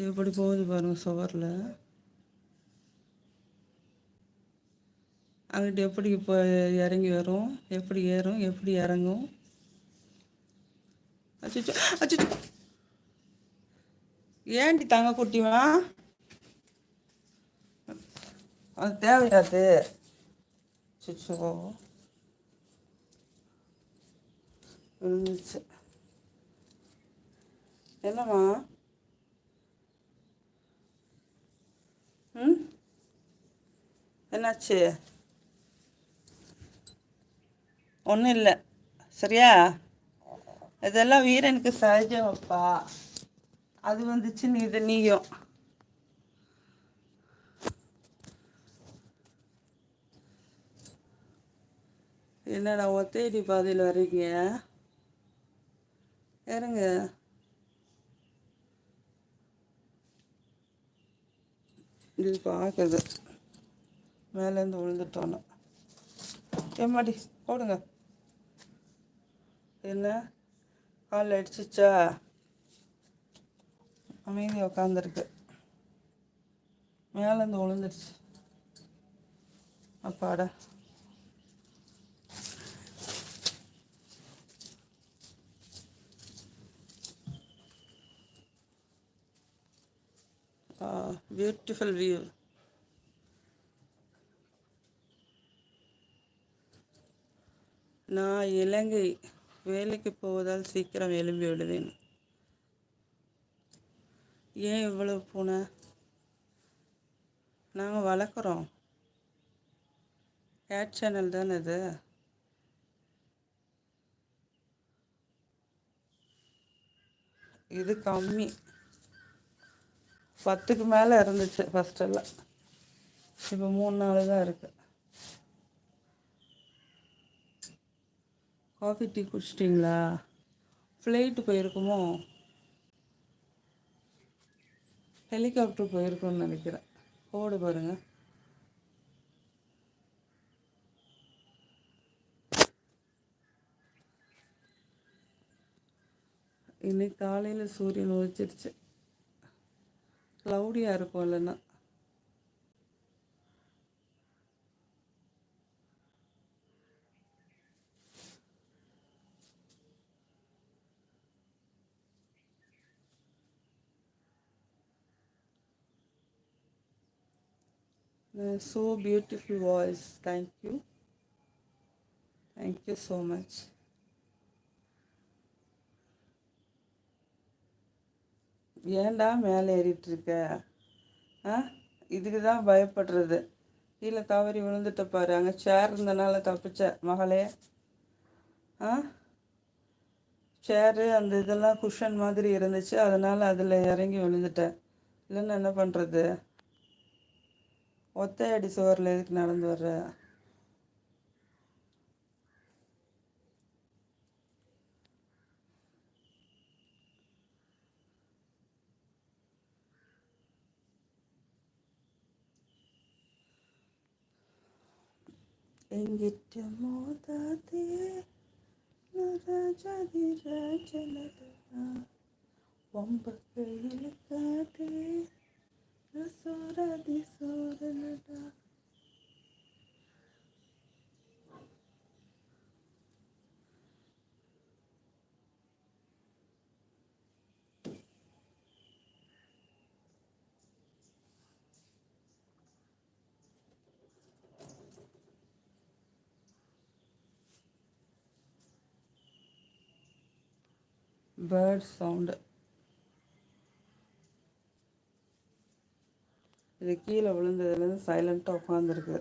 எப்படி போகுது பாருங்கள் சுவரில். அங்கிட்டு எப்படி இப்போ இறங்கி வரும், எப்படி ஏறும், எப்படி இறங்கும். அச்சோ அச்சோ, ஏன்டி தங்க குட்டிவா, அது தேவையாது. சுச்சோ இருந்துச்சு. என்னம்மா? ம், என்னாச்சு? ஒன்றும் இல்லை, சரியா? இதெல்லாம் வீரனுக்கு சகஜம் அப்பா. அது வந்துச்சு, நீயும் என்னடா ஒத்தேடி பாதையில் வர்றீங்க? இறங்க. இது பார்க்குது, மேலேருந்து விழுந்துட்டோன்னு. ஏமாடி போடுங்க. என்ன காலில் அடிச்சிச்சா? அமைதி உக்காந்துருக்கு, மேலேருந்து விழுந்துருச்சு. அப்பாடா. Beautiful view. நான் இலங்கை வேலைக்கு போவதால் சீக்கிரம் எழும்பி விடுவேன். ஏன் இவ்வளவு பூனை? நாங்கள் வளர்க்குறோம். கேட் சேனல் தானே இது. இது கம்மி, 10க்கு மேலே இருந்துச்சு ஃபஸ்ட்டெல்லாம். இப்போ 3-4 தான் இருக்குது. காஃபி டீ குடிச்சிட்டிங்களா? ஃப்ளைட்டு போயிருக்குமோ, ஹெலிகாப்டர் போயிருக்கும்னு நினைக்கிறேன். ஓடு பாருங்க. இன்னைக்கு காலையில் சூரியன் உதிச்சிருச்சு. க்ளவுடியாக இருக்கும் இல்லைன்னா. So beautiful voice. Thank you. Thank you so much. ஏன்டா மேலே ஏறிட்டு இருக்க? இதுக்கு தான் பயப்படுறது. கீழே தவறி விழுந்துட்ட பாரு. அங்கே சேர் இருந்தனால தப்பிச்ச மகளே. சேரு அந்த இதெல்லாம் குஷன் மாதிரி இருந்துச்சு, அதனால் அதில் இறங்கி விழுந்துட்டேன். இல்லைன்னா என்ன பண்ணுறது? ஒத்தையடி சுவரில் எதுக்கு நடந்து வர்ற? எங்கிட்ட மோதாதே ராஜாதி ராஜனதா, ஒம்பக்கு இழுக்காதே சோராதி சோரனதா. Bird sound. இது கீழே விழுந்ததுலேருந்து சைலண்ட்டாக உட்காந்துருக்கு.